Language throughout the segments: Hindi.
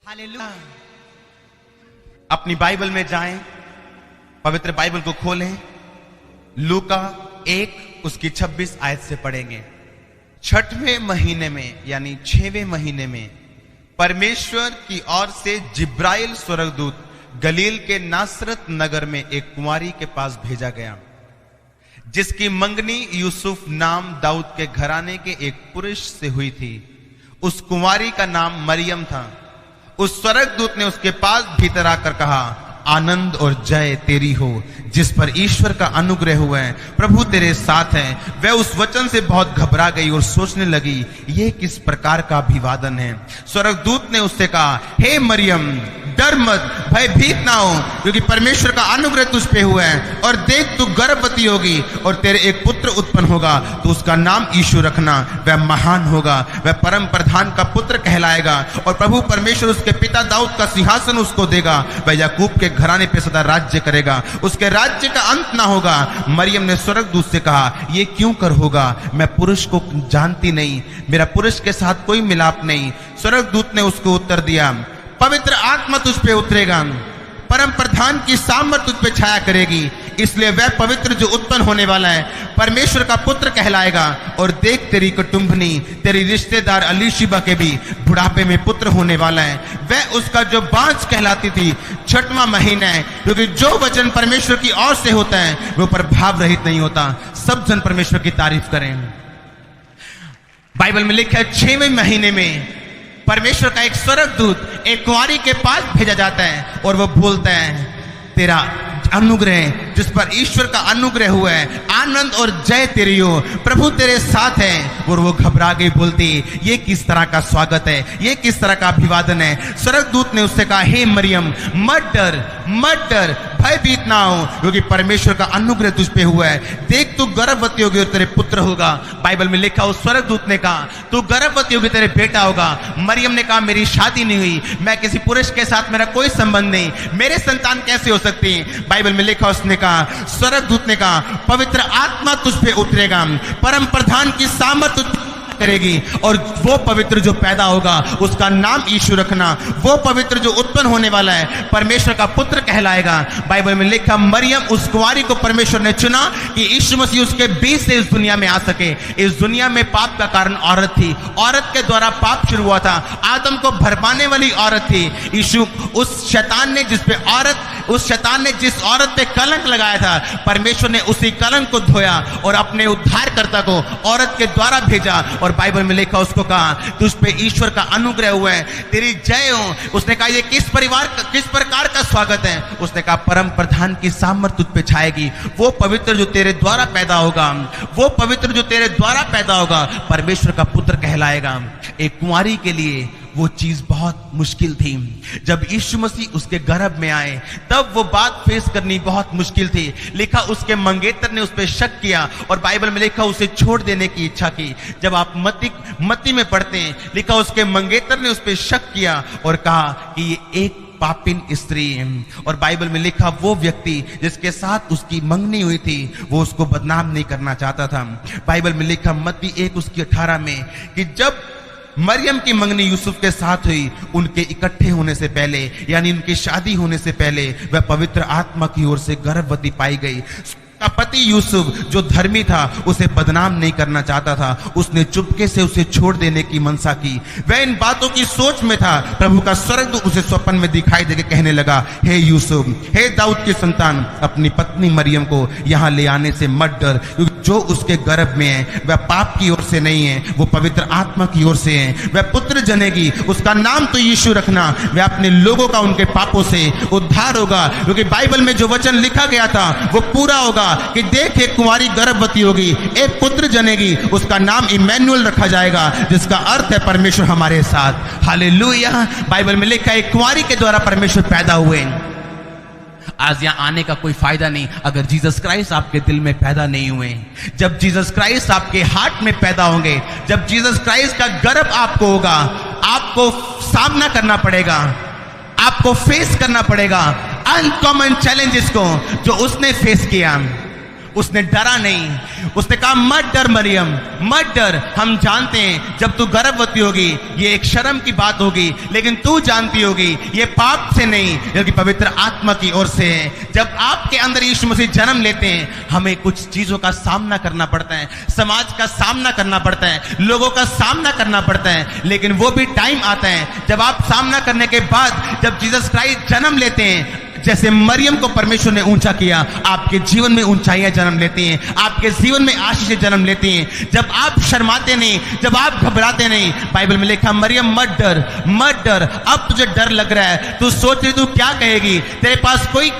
हालेलुया। अपनी बाइबल में जाएं, पवित्र बाइबल को खोलें, लूका 1 उसकी 26 आयत से पढ़ेंगे। छठवें महीने में यानी 6वें महीने में परमेश्वर की ओर से जिब्राइल स्वर्गदूत गलील के नासरत नगर में एक कुंवारी के पास भेजा गया, जिसकी मंगनी यूसुफ नाम दाऊद के घराने के एक पुरुष से हुई थी। उस कुंवारी का नाम मरियम था। उस स्वर्गदूत ने उसके पास भीतर आकर कहा, आनंद और जय तेरी हो, जिस पर ईश्वर का अनुग्रह हुआ है, प्रभु तेरे साथ है। वह उस वचन से बहुत घबरा गई और सोचने लगी, यह किस प्रकार का अभिवादन है। स्वर्गदूत ने उससे कहा, हे मरियम, डर मत, भयभीत ना हो, क्योंकि परमेश्वर का अनुग्रह तुझ पे हुआ है। और देख, तू गर्भवती होगी और तेरे एक पुत्र उत्पन्न होगा, तो उसका नाम यीशु रखना। वह महान होगा, वह परम प्रधान का पुत्र कहलाएगा, और प्रभु परमेश्वर उसके पिता दाऊद का सिंहासन उसको देगा। वह याकूब के घराने पे सदा राज्य करेगा, उसके राज्य का अंत ना होगा। मरियम ने स्वर्गदूत से कहा, ये क्यों कर होगा, मैं पुरुष को जानती नहीं, मेरा पुरुष के साथ कोई मिलाप नहीं। स्वर्गदूत ने उसको उत्तर दिया, पवित्र आत्मा तुझ पे उतरेगा, परम प्रधान की सामर्थ तुझ पे छाया करेगी, इसलिए वह पवित्र जो उत्पन्न होने वाला है परमेश्वर का पुत्र कहलाएगा। और देख, तेरी कुटुंबनी, तेरी रिश्तेदार अलीशिबा के भी बुढ़ापे में पुत्र होने वाला है। वह उसका जो बांझ कहलाती थी 6वां महीना है, क्योंकि जो वचन परमेश्वर की ओर से होता है वो प्रभाव रहित नहीं होता। सब जन परमेश्वर की तारीफ करें। बाइबल में लिखा है 6वें महीने में परमेश्वर का एक स्वर्गदूत एक कुंवारी के पास भेजा जाता है, और वो बोलता है, तेरा अनुग्रह, जिस पर ईश्वर का अनुग्रह हुआ है, आनंद और जय तेरी हो, प्रभु तेरे साथ है। और वो घबरा गई, बोलती, ये किस तरह का स्वागत है, ये किस तरह का अभिवादन है। स्वर्गदूत ने उससे कहा, हे मरियम, मत डर, मत डर, भयभीत ना हो, क्योंकि परमेश्वर का अनुग्रह तुझ पे हुआ है। देख, तू गर्भवती होगी और तेरे पुत्र होगा। बाइबल में लिखा, उस स्वर्गदूत ने कहा, तू गर्भवती होगी, तेरे बेटा होगा। मरियम ने कहा, मेरी शादी नहीं हुई, मैं किसी पुरुष के साथ मेरा कोई संबंध नहीं, मेरे संतान कैसे हो सकती है। बाइबल में लिखा, उसने कहा, स्वर्गदूत ने कहा, पवित्र आत्मा तुझ पे उतरेगा, परम प्रधान की सामर्थ करेगी, और वो पवित्र जो पैदा होगा उसका नाम यीशु रखना। वो पवित्र जो उत्पन्न होने वाला है परमेश्वर का पुत्र कहलाएगा। बाइबल में लिखा, मरियम उस कुंवारी को परमेश्वर ने चुना कि यीशु मसीह उसके बीच से इस दुनिया में आ सके। इस दुनिया में पाप का कारण औरत थी, औरत के द्वारा पाप शुरू हुआ था, आदम को भरमाने वाली औरत थी। यीशु उस शैतान ने जिस औरत पे कलंक लगाया था, परमेश्वर ने उसी कलंक को धोया और अपने उद्धारकर्ता को औरत के द्वारा भेजा। और बाइबल में लिखा, उसको कहा, तुझ पे ईश्वर का अनुग्रह हुआ है, तेरी जय हो। उसने कहा, ये किस प्रकार का स्वागत है। उसने कहा, परम प्रधान की सामर्थ तुझ पे छाएगी। वो पवित्र जो तेरे द्वारा पैदा होगा, वो पवित्र जो तेरे द्वारा पैदा होगा परमेश्वर का पुत्र कहलाएगा। एक कुंवारी के लिए वो चीज बहुत मुश्किल थी। जब यीशु मसीह उसके गर्भ में आए तब वो बात फेस करनी बहुत मुश्किल थी। लिखा, उसके मंगेतर ने उस पर शक किया, और बाइबल में लिखा, उसे छोड़ देने की इच्छा की। जब आप मत्ती में पढ़ते हैं, लिखा, उसके मंगेतर ने उस पर शक किया और कहा कि ये एक पापिन स्त्री है। और बाइबल में लिखा, वो व्यक्ति जिसके साथ उसकी मंगनी हुई थी वो उसको बदनाम नहीं करना चाहता था। बाइबल में लिखा, मत्ती 1 उसकी 18 में, कि जब मरियम की मंगनी यूसुफ के साथ हुई, उनके इकट्ठे होने से पहले यानी उनकी शादी होने से पहले वह पवित्र आत्मा की ओर से गर्भवती पाई गई। का पति यूसुफ जो धर्मी था उसे बदनाम नहीं करना चाहता था, उसने चुपके से उसे छोड़ देने की मनसा की। वह इन बातों की सोच में था। प्रभु का स्वर्गदूत उसे स्वप्न में दिखाई देके कहने लगा, हे यूसुफ, हे दाऊद के संतान, अपनी पत्नी मरियम को यहाँ ले आने से मत डर, क्योंकि जो उसके गर्भ में है वह पाप की ओर से नहीं है, वो पवित्र आत्मा की ओर से है। वह पुत्र जनेगी, उसका नाम तो यीशु रखना। वह अपने लोगों का उनके पापों से उद्धार होगा, क्योंकि बाइबल में जो वचन लिखा गया था वो पूरा होगा कि देख, एक कुंवारी गर्भवती होगी, एक पुत्र जनेगी, उसका नाम इमैनुअल रखा जाएगा, जिसका अर्थ है परमेश्वर हमारे साथ। हालेलुया। बाइबल में लिखा है, एक कुंवारी के द्वारा परमेश्वर पैदा हुए। आज यहाँ आने का कोई फायदा नहीं अगर जीसस क्राइस्ट आपके दिल में पैदा नहीं हुए। जब जीसस क्राइस्ट आपके हार्ट में पैदा होंगे, जब जीसस क्राइस्ट का गर्भ आपको होगा, आपको सामना करना पड़ेगा, आपको फेस करना पड़ेगा अनकॉमन चैलेंजेस को जो उसने फेस किया। उसने डरा नहीं। उसने कहा मत डर मरियम, मत डर। हम जानते हैं जब तू गर्भवती होगी ये एक शर्म की बात होगी, लेकिन तू जानती होगी ये पाप से नहीं बल्कि पवित्र आत्मा की ओर से है। जब आपके अंदर यीशु मसीह जन्म लेते हैं, हमें कुछ चीजों का सामना करना पड़ता है, समाज का सामना करना पड़ता है, लोगों का सामना करना पड़ता है, लेकिन वो भी टाइम आता है जब आप सामना करने के बाद जब जीसस क्राइस्ट जन्म लेते हैं, जैसे मरियम को परमेश्वर ने ऊंचा किया, आपके जीवन में ऊंचाइयां जन्म लेती हैं, आपके जीवन में आशीषें जन्म लेती हैं। जब आप शर्माते नहीं, जब आप घबराते नहीं, बाइबल में लिखा मरियम मत डर, मत डर। अब तुझे डर लग रहा है, तू सोच रही तू क्या कहेगी, तेरे पास कोई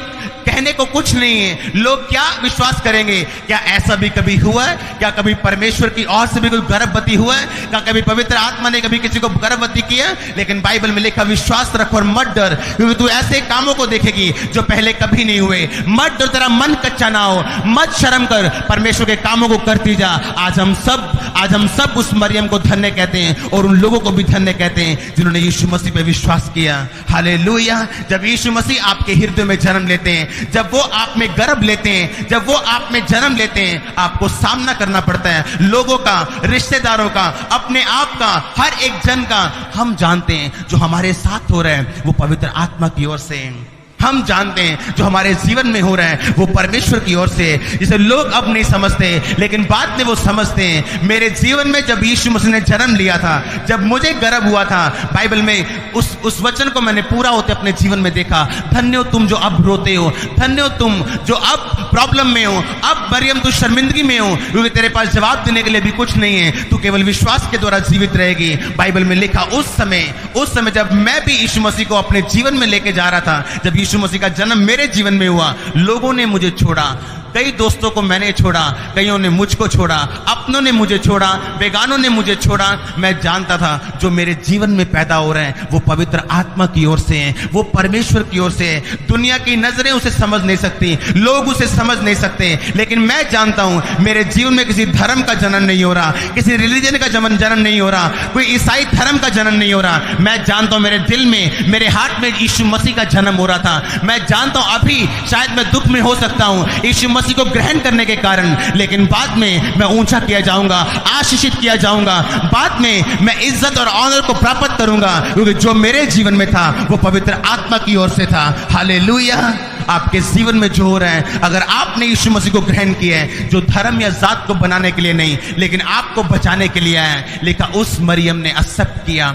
कहने को कुछ नहीं है, लोग क्या विश्वास करेंगे। क्या ऐसा भी कभी हुआ है? क्या कभी परमेश्वर की ओर से भी कोई गर्भवती हुआ है? क्या कभी पवित्र आत्मा ने कभी किसी को गर्भवती किया? लेकिन बाइबल में लिखा विश्वास रख और मत डर, क्योंकि तू ऐसे कामों को देखेगी जो पहले कभी नहीं हुए। मत डर, तेरा मन कच्चा ना हो, मत शर्म कर, परमेश्वर के कामों को करती जा। आज हम सब उस मरियम को धन्य कहते हैं और उन लोगों को भी धन्य कहते हैं जिन्होंने यीशु मसीह पे विश्वास किया। हालेलुया। जब यीशु मसीह आपके हृदय में जन्म लेते हैं, जब वो आप में गर्भ लेते हैं, जब वो आप में जन्म लेते हैं, आपको सामना करना पड़ता है लोगों का, रिश्तेदारों का, अपने आप का, हर एक जन का। हम जानते हैं जो हमारे साथ हो रहा है वो पवित्र आत्मा की ओर से है। हम जानते हैं जो हमारे जीवन में हो रहा है वो परमेश्वर की ओर से है, जिसे लोग अब नहीं समझते लेकिन बाद में वो समझते हैं। मेरे जीवन में जब यीशु मसीह ने जन्म लिया था, जब मुझे गर्भ हुआ था, बाइबल में उस वचन को मैंने पूरा होते अपने जीवन में देखा। धन्य हो तुम जो अब रोते हो, धन्य हो तुम जो अब प्रॉब्लम में हो, अब मरियम तू शर्मिंदगी में हो, क्योंकि तेरे पास जवाब देने के लिए भी कुछ नहीं है, तू केवल विश्वास के द्वारा जीवित रहेगी। बाइबल में लिखा उस समय जब मैं भी यीशु मसीह को अपने जीवन में लेके जा रहा था, जब यीशु मसीह का जन्म मेरे जीवन में हुआ, लोगों ने मुझे छोड़ा, कई दोस्तों को मैंने छोड़ा, कईयों ने मुझको छोड़ा, अपनों ने मुझे छोड़ा, बेगानों ने मुझे छोड़ा। मैं जानता था जो मेरे जीवन में पैदा हो रहे हैं वो पवित्र आत्मा की ओर से हैं, वो परमेश्वर की ओर से है। दुनिया की नजरें उसे समझ नहीं सकती, लोग उसे समझ नहीं सकते, लेकिन मैं जानता हूं मेरे जीवन में किसी धर्म का जन्म नहीं हो रहा, किसी रिलीजन का जन्म नहीं हो रहा, कोई ईसाई धर्म का जन्म नहीं हो रहा। मैं जानता हूं मेरे दिल में, मेरे हार्ट में यीशु मसीह का जन्म हो रहा था। मैं जानता हूं अभी शायद मैं दुख में हो सकता हूं यीशु मसीह को ग्रहण करने के कारण, लेकिन बाद में मैं ऊंचा किया जाऊंगा, आशीषित किया जाऊंगा, बाद में मैं इज्जत और ऑनर को प्राप्त करूंगा, क्योंकि जो मेरे जीवन में था वो पवित्र आत्मा की ओर से था। हालेलुया। आपके जीवन में जो हो रहा है, अगर आपने यीशु मसीह को ग्रहण किया है, जो धर्म या जात को बनाने के लिए नहीं लेकिन आपको बचाने के लिए है, लिखा उस मरियम ने एक्सेप्ट किया।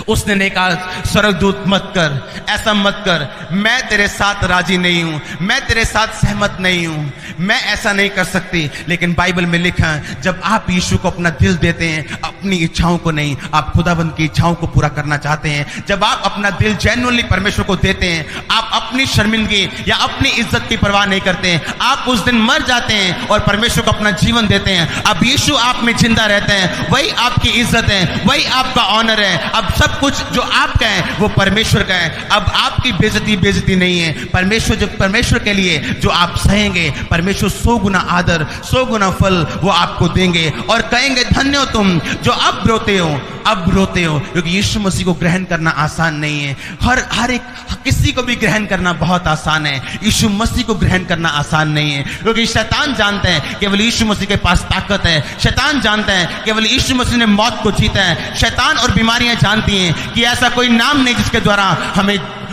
उसने नहीं कहा स्वर्गदूत मत कर, ऐसा मत कर, मैं तेरे साथ राजी नहीं हूं, मैं तेरे साथ सहमत नहीं हूं, मैं ऐसा नहीं कर सकती। लेकिन बाइबल में लिखा है जब आप यीशु को अपना दिल देते हैं, अपनी इच्छाओं को नहीं, आप खुदाबंद की इच्छाओं को पूरा करना चाहते हैं, जब आप अपना दिल जेन्युइनली परमेश्वर को देते हैं, आप अपनी शर्मिंदगी या अपनी इज्जत की परवाह नहीं करते हैं, आप उस दिन मर जाते हैं और परमेश्वर को अपना जीवन देते हैं। अब यीशु आप में जिंदा रहते हैं, वही आपकी इज्जत है, वही आपका ऑनर है। अब सब कुछ जो आपका है वो परमेश्वर का है। अब आपकी बेइज्जती नहीं है। परमेश्वर के लिए जो आप सहेंगे, परमेश्वर 100 गुना आदर, 100 गुना फल वो आपको देंगे और कहेंगे धन्य हो तुम जो अब रोते हो, क्योंकि यीशु मसीह को ग्रहण करना आसान नहीं है। हर एक किसी को भी ग्रहण करना बहुत आसान है, यीशु मसीह को ग्रहण करना आसान नहीं है, क्योंकि शैतान जानते हैं केवल यीशु मसीह के पास ताकत है। शैतान जानते हैं केवल यीशु मसीह ने मौत को जीता है। शैतान और बीमारियां जानती हैं कि ऐसा कोई नाम नहीं जिसके द्वारा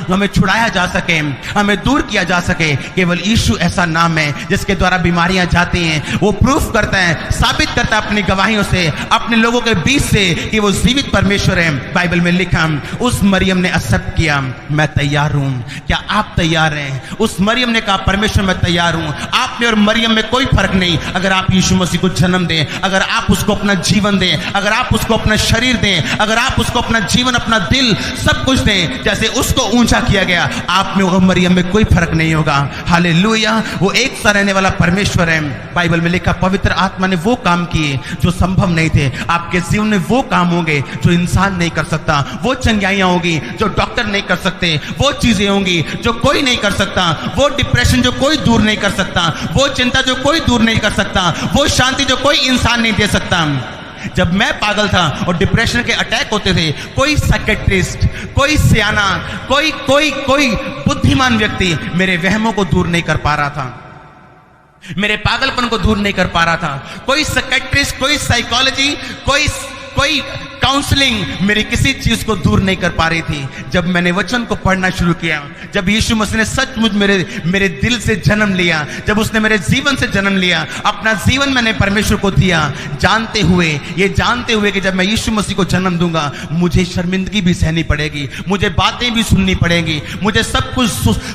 हमें छुड़ाया जा सके, हमें दूर किया जा सके। केवल यीशु ऐसा नाम है जिसके द्वारा बीमारियां जाती हैं। वो प्रूफ करता है, साबित करता है अपनी गवाहियों से, अपने लोगों के बीच से कि वो जीवित परमेश्वर है। बाइबल में लिखा उस मरियम ने एक्सेप्ट किया, मैं तैयार हूं। क्या आप तैयार हैं? उस मरियम ने कहा परमेश्वर मैं तैयार हूं। आप में और मरियम में कोई फर्क नहीं। अगर आप यीशु मसीह को जन्म दें, अगर आप उसको अपना जीवन दें, अगर आप उसको अपना शरीर दें, अगर आप उसको अपना जीवन, अपना दिल, सब कुछ दें जैसे उसको ऊंचा किया गया, आप में और मरियम में कोई फर्क नहीं होगा। हालेलुया। वो एक सा रहने वाला परमेश्वर है। बाइबल में लिखा पवित्र आत्मा ने वो काम किए जो संभव नहीं थे। आपके जीवन में वो काम होंगे जो इंसान नहीं कर सकता, वो चंगाइयां होगी जो डॉक्टर नहीं कर सकते, वो चीजें होंगी जो कोई नहीं कर सकता, वो डिप्रेशन जो कोई दूर नहीं कर सकता, वो चिंता जो कोई दूर नहीं कर सकता, वो शांति जो कोई इंसान नहीं दे सकता। जब मैं पागल था और डिप्रेशन के अटैक होते थे, कोई साइकियाट्रिस्ट, कोई सियाना, कोई बुद्धिमान व्यक्ति मेरे वहमों को दूर नहीं कर पा रहा था। मेरे पागलपन को दूर नहीं कर पा रहा था। कोई साइकियाट्रिस्ट, कोई साइकोलॉजी, कोई काउंसलिंग मेरी किसी चीज को दूर नहीं कर पा रही थी। जब मैंने वचन को पढ़ना शुरू किया, जब यीशु मसीह ने सचमुच मेरे दिल से जन्म लिया, जब उसने मेरे जीवन से जन्म लिया, अपना जीवन मैंने परमेश्वर को दिया, जानते हुए कि जब मैं यीशु मसीह को जन्म दूंगा मुझे शर्मिंदगी भी सहनी पड़ेगी, मुझे बातें भी सुननी पड़ेगी, मुझे सब कुछ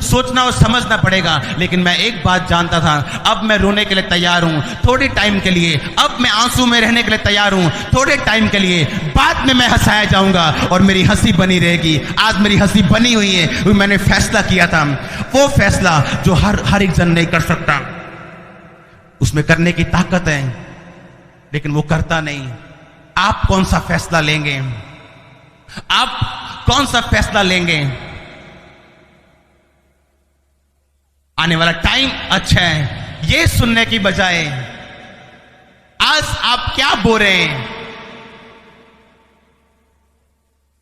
सोचना और समझना पड़ेगा। लेकिन मैं एक बात जानता था, अब मैं रोने के लिए तैयार हूं थोड़े टाइम के लिए, अब मैं आंसू में रहने के लिए तैयार हूं थोड़े टाइम के लिए, बाद में मैं हंसाया जाऊंगा और मेरी हंसी बनी रहेगी। आज मेरी हंसी बनी हुई है। वो मैंने फैसला किया था, वो फैसला जो हर एक जन नहीं कर सकता। उसमें करने की ताकत है लेकिन वो करता नहीं। आप कौन सा फैसला लेंगे? आप कौन सा फैसला लेंगे? आने वाला टाइम अच्छा है, ये सुनने की बजाय आज आप क्या बोल रहे हैं?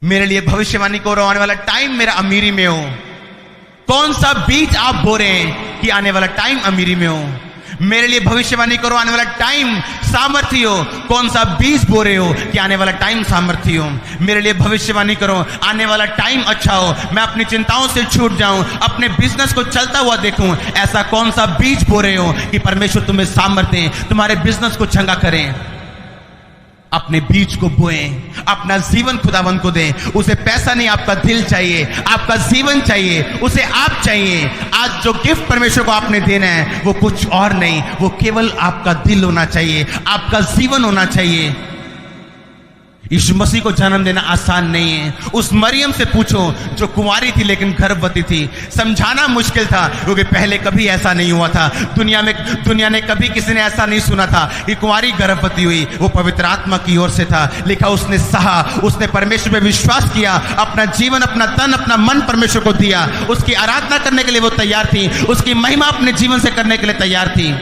मेरे लिए भविष्यवाणी करो, आने वाला टाइम मेरा अमीरी में हो। कौन सा बीज आप बो रहे हैं कि आने वाला टाइम अमीरी में हो? मेरे लिए भविष्यवाणी करो, आने वाला टाइम सामर्थ्य हो। कौन सा बीज बो रहे हो कि आने वाला टाइम सामर्थ्य हो? मेरे लिए भविष्यवाणी करो, आने वाला टाइम अच्छा हो, मैं अपनी चिंताओं से छूट जाऊं, अपने बिजनेस को चलता हुआ देखूं। ऐसा कौन सा बीज बो रहे हो कि परमेश्वर तुम्हें सामर्थ्य, तुम्हारे बिजनेस को चंगा करें? अपने बीज को बोएं, अपना जीवन खुदावन को दें। उसे पैसा नहीं, आपका दिल चाहिए, आपका जीवन चाहिए, उसे आप चाहिए। आज जो गिफ्ट परमेश्वर को आपने देना है वो कुछ और नहीं, वो केवल आपका दिल होना चाहिए, आपका जीवन होना चाहिए। यीशु मसीह को जन्म देना आसान नहीं है। उस मरियम से पूछो जो कुंवारी थी लेकिन गर्भवती थी, समझाना मुश्किल था क्योंकि पहले कभी ऐसा नहीं हुआ था। दुनिया ने कभी किसी ने ऐसा नहीं सुना था कि कुंवारी गर्भवती हुई। वो पवित्र आत्मा की ओर से था लिखा। उसने सहा, उसने परमेश्वर पे विश्वास किया, अपना जीवन, अपना तन, अपना मन परमेश्वर को दिया। उसकी आराधना करने के लिए वो तैयार थी, उसकी महिमा अपने जीवन से करने के लिए तैयार थी।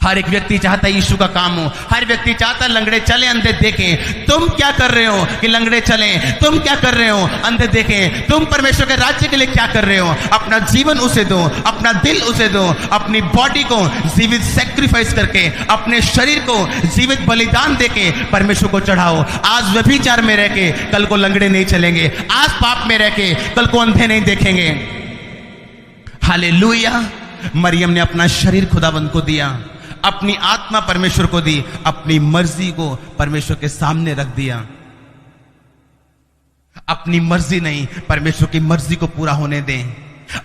हर एक व्यक्ति चाहता है यीशु का काम हो, हर व्यक्ति चाहता है लंगड़े चले, अंधे देखें। तुम क्या कर रहे हो कि लंगड़े चलें? तुम क्या कर रहे हो? अंधे देखें। तुम परमेश्वर के राज्य के लिए क्या कर रहे हो? अपना जीवन उसे दो, अपना दिल उसे दो, अपनी बॉडी को जीवित सैक्रिफाइस करके, अपने शरीर को जीवित बलिदान देके परमेश्वर को चढ़ाओ। आज व्यभिचार में रह के कल को लंगड़े नहीं चलेंगे, आज पाप में रह के कल को अंधे नहीं देखेंगे। हालेलुया। मरियम ने अपना शरीर खुदावंद को दिया, अपनी आत्मा परमेश्वर को दी, अपनी मर्जी को परमेश्वर के सामने रख दिया। अपनी मर्जी नहीं, परमेश्वर की मर्जी को पूरा होने दें।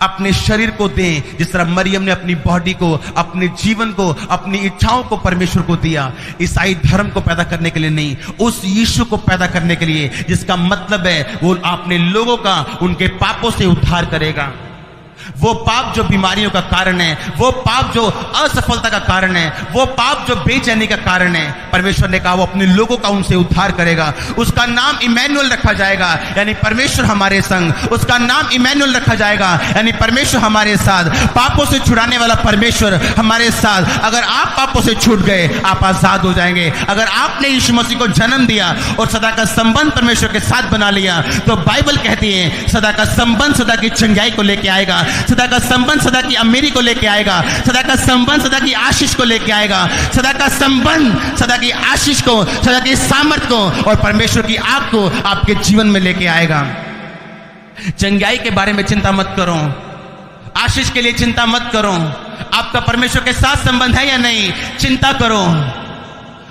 अपने शरीर को दें जिस तरह मरियम ने अपनी बॉडी को, अपने जीवन को, अपनी इच्छाओं को परमेश्वर को दिया। ईसाई धर्म को पैदा करने के लिए नहीं, उस यीशु को पैदा करने के लिए जिसका मतलब है वो अपने लोगों का उनके पापों से उद्धार करेगा। वो पाप जो बीमारियों का कारण है, वो पाप जो असफलता का कारण है, वो पाप जो बेचैनी का कारण है, परमेश्वर ने कहा वो अपने लोगों का उनसे उद्धार करेगा। उसका नाम इमैनुअल रखा जाएगा, यानी परमेश्वर हमारे संग। उसका नाम इमैनुअल रखा जाएगा, यानी परमेश्वर हमारे साथ, पापों से छुड़ाने वाला परमेश्वर हमारे साथ। अगर आप पापों से छूट गए, आप आजाद हो जाएंगे। अगर आपने यीशु मसीह को जन्म दिया और सदा का संबंध परमेश्वर के साथ बना लिया, तो बाइबल कहती है सदा का संबंध सदा की चंगाई को लेके आएगा, सदा का संबंध सदा की अमीरी को लेके आएगा, सदा का संबंध सदा की आशीष को लेके आएगा, सदा का संबंध सदा की आशीष को, सदा की सामर्थ को और परमेश्वर की आग को आपके जीवन में लेके आएगा। चंगाई के बारे में चिंता मत करो, आशीष के लिए चिंता मत करो। आपका परमेश्वर के साथ संबंध है या नहीं, चिंता करो।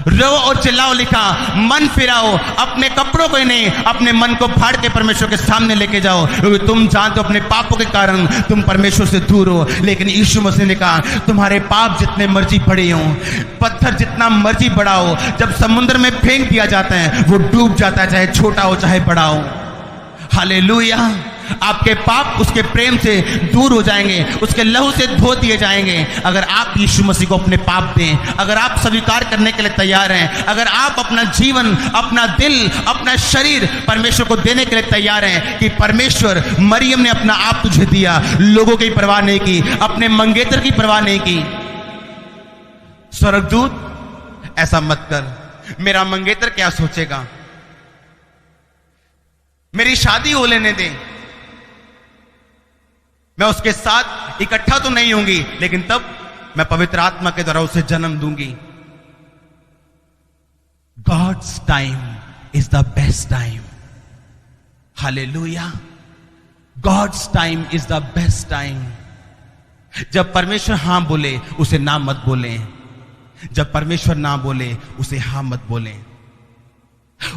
रो और चिल्लाओ लिखा, मन फिराओ, अपने कपड़ों को नहीं, अपने मन को फाड़ के परमेश्वर के सामने लेके जाओ, क्योंकि तुम जानते हो अपने पापों के कारण तुम परमेश्वर से दूर हो। लेकिन यीशु मसीह ने कहा तुम्हारे पाप जितने मर्जी बड़े हो, पत्थर जितना मर्जी बड़ा हो, जब समुद्र में फेंक दिया जाता है वो डूब जाता है, चाहे छोटा हो चाहे बड़ा हो। हालेलुया। आपके पाप उसके प्रेम से दूर हो जाएंगे, उसके लहू से धो दिए जाएंगे। अगर आप यीशु मसीह को अपने पाप दें, अगर आप स्वीकार करने के लिए तैयार हैं, अगर आप अपना जीवन, अपना दिल, अपना शरीर परमेश्वर को देने के लिए तैयार हैं कि परमेश्वर, मरियम ने अपना आप तुझे दिया, लोगों की परवाह नहीं की, अपने मंगेतर की परवाह नहीं की। स्वर्गदूत ऐसा मत कर, मेरा मंगेतर क्या सोचेगा, मेरी शादी हो लेने दे, मैं उसके साथ इकट्ठा तो नहीं होंगी लेकिन तब मैं पवित्र आत्मा के द्वारा उसे जन्म दूंगी। God's time is the best time. Hallelujah. God's time is the best time. जब परमेश्वर हां बोले उसे ना मत बोले, जब परमेश्वर ना बोले उसे हां मत बोले।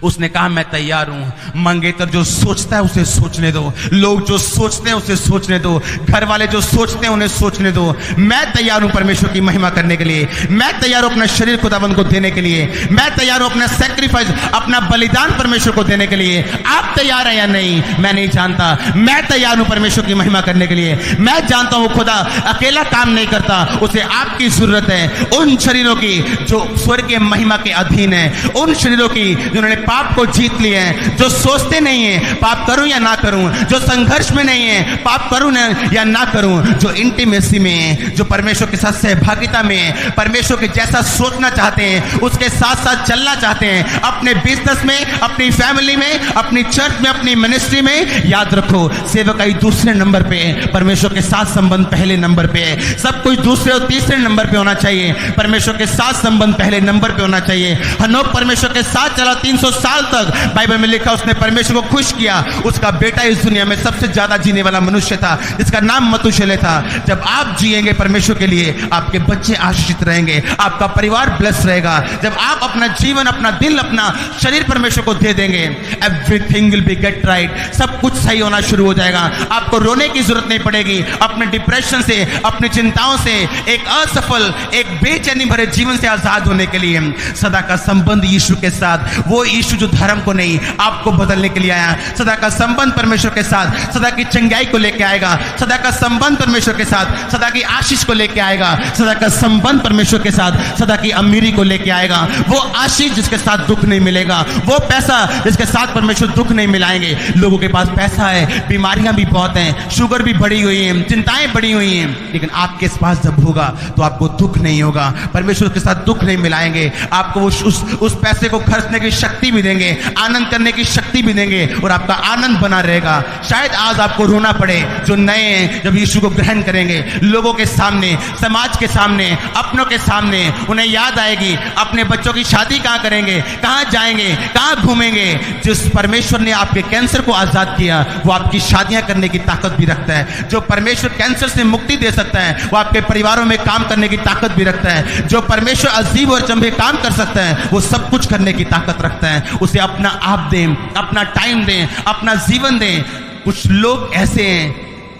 उसने कहा मैं तैयार हूं। मंगेतर जो सोचता है उसे सोचने दो, लोग जो सोचते हैं उसे सोचने दो, घर वाले जो सोचते हैं उन्हें सोचने दो। मैं तैयार हूं परमेश्वर की महिमा करने के लिए। मैं तैयार हूं अपना शरीर खुदावंद को देने के लिए। मैं तैयार हूं अपना सैक्रिफाइस, अपना बलिदान परमेश्वर को देने के लिए। आप तैयार हैं या नहीं मैं नहीं जानता। मैं तैयार हूं परमेश्वर की महिमा करने के लिए। मैं जानता हूं खुदा अकेला काम नहीं करता, उसे आपकी जरूरत है। उन शरीरों की जो स्वर्ग की महिमा के अधीन है, उन शरीरों की जिन्होंने पाप को जीत लिया है, जो सोचते नहीं है पाप करूं या ना करूं, जो संघर्ष में नहीं है पाप करूं या ना करूं, जो इंटीमेसी में है, जो परमेश्वर के साथ सहभागिता में है, परमेश्वर के जैसा सोचना चाहते हैं, उसके साथ साथ चलना चाहते हैं, अपने बिजनेस में, अपनी फैमिली में, अपनी चर्च में, अपनी मिनिस्ट्री में। याद रखो सेवकाई दूसरे नंबर पे है, परमेश्वर के साथ संबंध पहले नंबर पे है। सब कुछ दूसरे और तीसरे नंबर पे होना चाहिए, परमेश्वर के साथ संबंध पहले नंबर पे होना चाहिए। हनोक परमेश्वर के साथ चला 300 साल तक, बाइबल में लिखा उसने परमेश्वर को खुश किया। उसका बेटा इस दुनिया में सबसे ज्यादा जीने वाला मनुष्य था, जिसका नाम मतुशेलह था। जब आप जिएंगे परमेश्वर के लिए, आपके बच्चे आशीषित रहेंगे, आपका परिवार ब्लेस रहेगा। जब आप अपना जीवन, अपना दिल, अपना शरीर परमेश्वर को दे देंगे, everything will be get right. सब कुछ सही होना शुरू हो जाएगा। आपको रोने की जरूरत नहीं पड़ेगी। अपने डिप्रेशन से, अपनी चिंताओं से, एक असफल, एक बेचैनी भरे जीवन से आजाद होने के लिए सदा का संबंध यीशु के साथ, वो यीशु जो धर्म को नहीं आपको बदलने के लिए आया, सदा का संबंध परमेश्वर के साथ, सदा की चंगाई को लेके आएगा, सदा का संबंध परमेश्वर के साथ, सदा की आशीष को लेके आएगा, सदा का संबंध परमेश्वर के साथ, सदा की अमीरी को लेके आएगा। वो आशीष जिसके साथ दुख नहीं मिलेगा, वो पैसा जिसके साथ परमेश्वर दुख नहीं मिलाएंगे। लोगों के पास पैसा है, बीमारियां भी बहुत हैं, शुगर भी बढ़ी हुई है, चिंताएं बढ़ी हुई हैं, लेकिन आपके पास जब होगा तो आपको दुख नहीं होगा। परमेश्वर के साथ दुख नहीं मिलाएंगे। आपको उस पैसे को खर्चने की शक्ति भी देंगे, आनंद करने की शक्ति भी देंगे, और आपका आनंद बना रहेगा। शायद आज आपको रोना पड़े, जो नए हैं जब यीशु को ग्रहण करेंगे, लोगों के सामने, समाज के सामने, अपनों के सामने, उन्हें याद आएगी अपने बच्चों की शादी कहां करेंगे, कहां जाएंगे, कहां घूमेंगे। जिस परमेश्वर ने आपके कैंसर को आजाद किया, वो आपकी शादियां करने की ताकत भी रखता है। जो परमेश्वर कैंसर से मुक्ति दे सकता है, वो आपके परिवारों में काम करने की ताकत भी रखता है। जो परमेश्वर अजीब और चंबे काम कर सकता है, वो सब कुछ करने की ताकत रखता है। उसे अपना आप दें, अपना टाइम दें, अपना जीवन दें। कुछ लोग ऐसे हैं,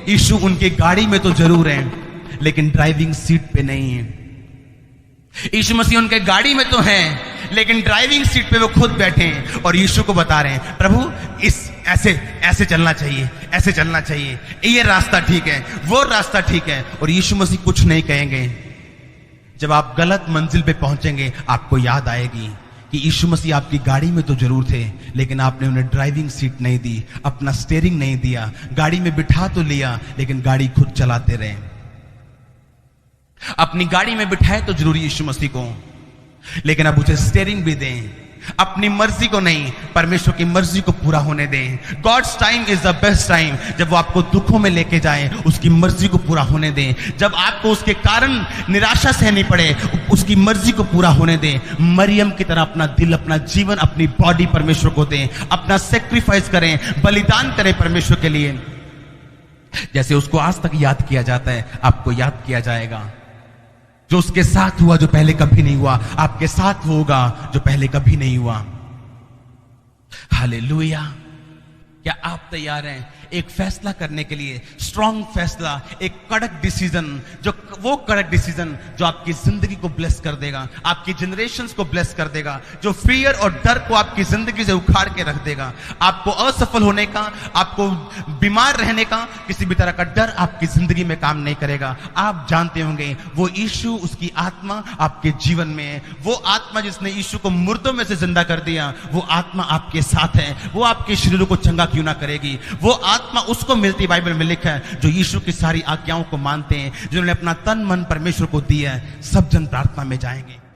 यीशु उनकी गाड़ी में तो जरूर हैं, लेकिन ड्राइविंग सीट पे नहीं है। यीशु मसीह उनके गाड़ी में तो हैं, लेकिन ड्राइविंग सीट पे वो खुद बैठे हैं और यीशु को बता रहे हैं, प्रभु इस ऐसे चलना चाहिए, ऐसे चलना चाहिए, ये रास्ता ठीक है, वो रास्ता ठीक है। और यीशु मसीह कुछ नहीं कहेंगे। जब आप गलत मंजिल पे पहुंचेंगे, आपको याद आएगी कि यीशु मसीह आपकी गाड़ी में तो जरूर थे, लेकिन आपने उन्हें ड्राइविंग सीट नहीं दी, अपना स्टीयरिंग नहीं दिया। गाड़ी में बिठा तो लिया, लेकिन गाड़ी खुद चलाते रहे। अपनी गाड़ी में बिठाए तो जरूरी यीशु मसीह को, लेकिन अब उसे स्टीयरिंग भी दें। अपनी मर्जी को नहीं, परमेश्वर की मर्जी को पूरा होने दें। God's time is the best time. जब वो आपको दुखों में लेके जाए, उसकी मर्जी को पूरा होने दें। जब आपको उसके कारण निराशा सहनी पड़े, उसकी मर्जी को पूरा होने दें। मरियम की तरह अपना दिल, अपना जीवन, अपनी बॉडी परमेश्वर को दें। अपना सेक्रीफाइस करें, बलिदान करें परमेश्वर के लिए। जैसे उसको आज तक याद किया जाता है, आपको याद किया जाएगा। जो उसके साथ हुआ, जो पहले कभी नहीं हुआ, आपके साथ होगा जो पहले कभी नहीं हुआ। हालेलुया। क्या आप तैयार हैं एक फैसला करने के लिए? स्ट्रॉन्ग फैसला, एक कड़क डिसीजन, वो कड़क डिसीजन जो आपकी जिंदगी को ब्लेस कर देगा, आपकी जनरेशंस को ब्लेस कर देगा, जो फियर और डर को आपकी जिंदगी से उखाड़ के रख देगा। आपको असफल होने का, आपको बीमार रहने का, किसी भी तरह का डर आपकी जिंदगी में काम नहीं करेगा। आप जानते होंगे वो यीशु, उसकी आत्मा आपके जीवन में है। वो आत्मा जिसने यीशु को मुर्दों में से जिंदा कर दिया, वो आत्मा आपके साथ है। वो आपके शरीर को चंगा क्यों ना करेगी? वो आत्मा उसको मिलती, बाइबल में लिखा है, जो यीशु की सारी आज्ञाओं को मानते हैं, जिन्होंने अपना तन मन परमेश्वर को दिया है। सब जन प्रार्थना में जाएंगे।